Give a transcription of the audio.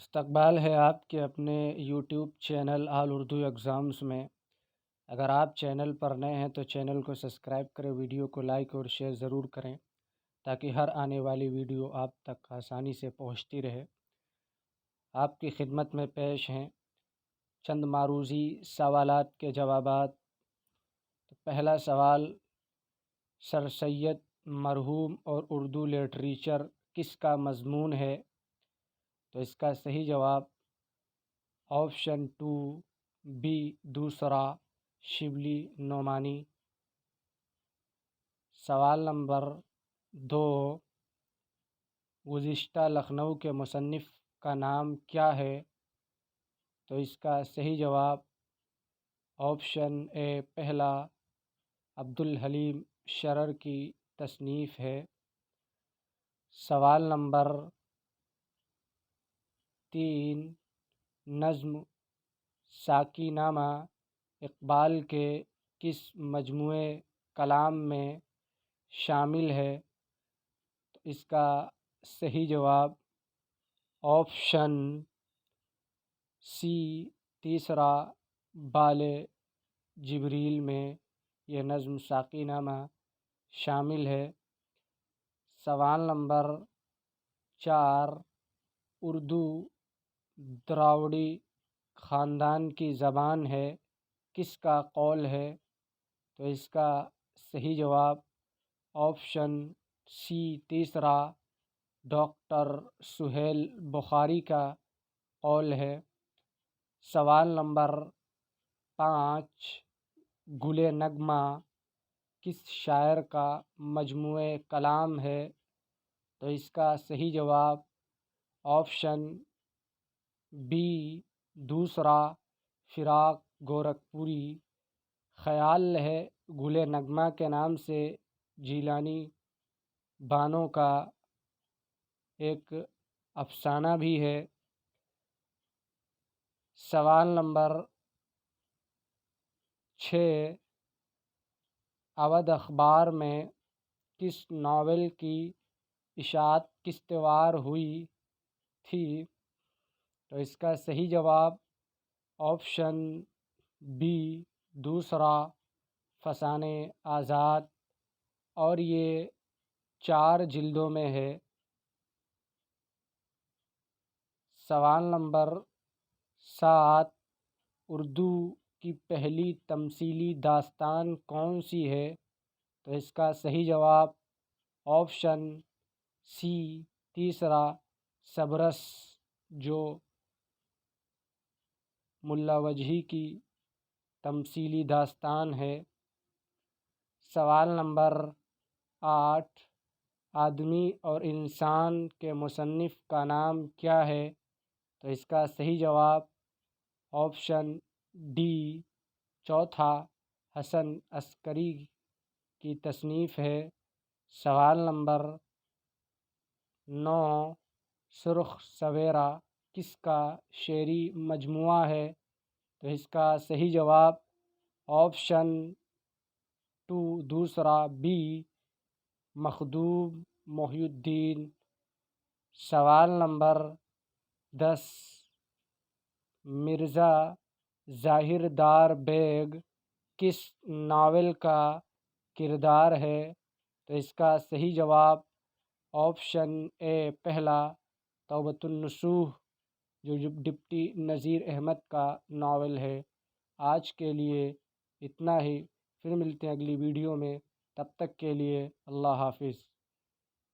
استقبال ہے آپ کے اپنے یوٹیوب چینل آل اردو ایگزامس میں۔ اگر آپ چینل پر نئے ہیں تو چینل کو سبسکرائب کریں، ویڈیو کو لائک اور شیئر ضرور کریں تاکہ ہر آنے والی ویڈیو آپ تک آسانی سے پہنچتی رہے۔ آپ کی خدمت میں پیش ہیں چند معروضی سوالات کے جوابات۔ تو پہلا سوال، سر سید مرحوم اور اردو لٹریچر کس کا مضمون ہے؟ تو اس کا صحیح جواب آپشن 2 بی دوسرا شبلی نعمانی۔ سوال نمبر 2، گزشتہ لکھنؤ کے مصنف کا نام کیا ہے؟ تو اس کا صحیح جواب آپشن اے پہلا عبدالحلیم شرر کی تصنیف ہے۔ سوال نمبر 3، نظم ساقی نامہ اقبال کے کس مجموعے کلام میں شامل ہے؟ تو اس کا صحیح جواب آپشن سی تیسرا بال جبریل میں یہ نظم ساقی نامہ شامل ہے۔ سوال نمبر 4، اردو دراوڑی خاندان کی زبان ہے، کس کا قول ہے؟ تو اس کا صحیح جواب آپشن سی تیسرا ڈاکٹر سہیل بخاری کا قول ہے۔ سوال نمبر 5، گل نغمہ کس شاعر کا مجموعہ کلام ہے؟ تو اس کا صحیح جواب آپشن بی دوسرا فراق گورکھپوری۔ خیال ہے گل نغمہ کے نام سے جیلانی بانو کا ایک افسانہ بھی ہے۔ سوال نمبر 6، اودھ اخبار میں کس ناول کی اشاعت قسط وار ہوئی تھی؟ تو اس کا صحیح جواب آپشن بی دوسرا فسانے آزاد، اور یہ 4 جلدوں میں ہے۔ سوال نمبر 7، اردو کی پہلی تمثیلی داستان کون سی ہے؟ تو اس کا صحیح جواب آپشن سی تیسرا صبرس، جو ملا وجہی کی تمثیلی داستان ہے۔ سوال نمبر 8، آدمی اور انسان کے مصنف کا نام کیا ہے؟ تو اس کا صحیح جواب آپشن ڈی چوتھا حسن عسکری کی تصنیف ہے۔ سوال نمبر 9، سرخ سویرا کس کا شعری مجموعہ ہے؟ تو اس کا صحیح جواب آپشن 2 دوسرا بی مخدوم محی الدین۔ سوال نمبر 10، مرزا ظاہر دار بیگ کس ناول کا کردار ہے؟ تو اس کا صحیح جواب آپشن اے پہلا توبۃ النصوح، جو ڈپٹی نذیر احمد کا ناول ہے۔ آج کے لیے اتنا ہی، پھر ملتے ہیں اگلی ویڈیو میں، تب تک کے لیے اللہ حافظ۔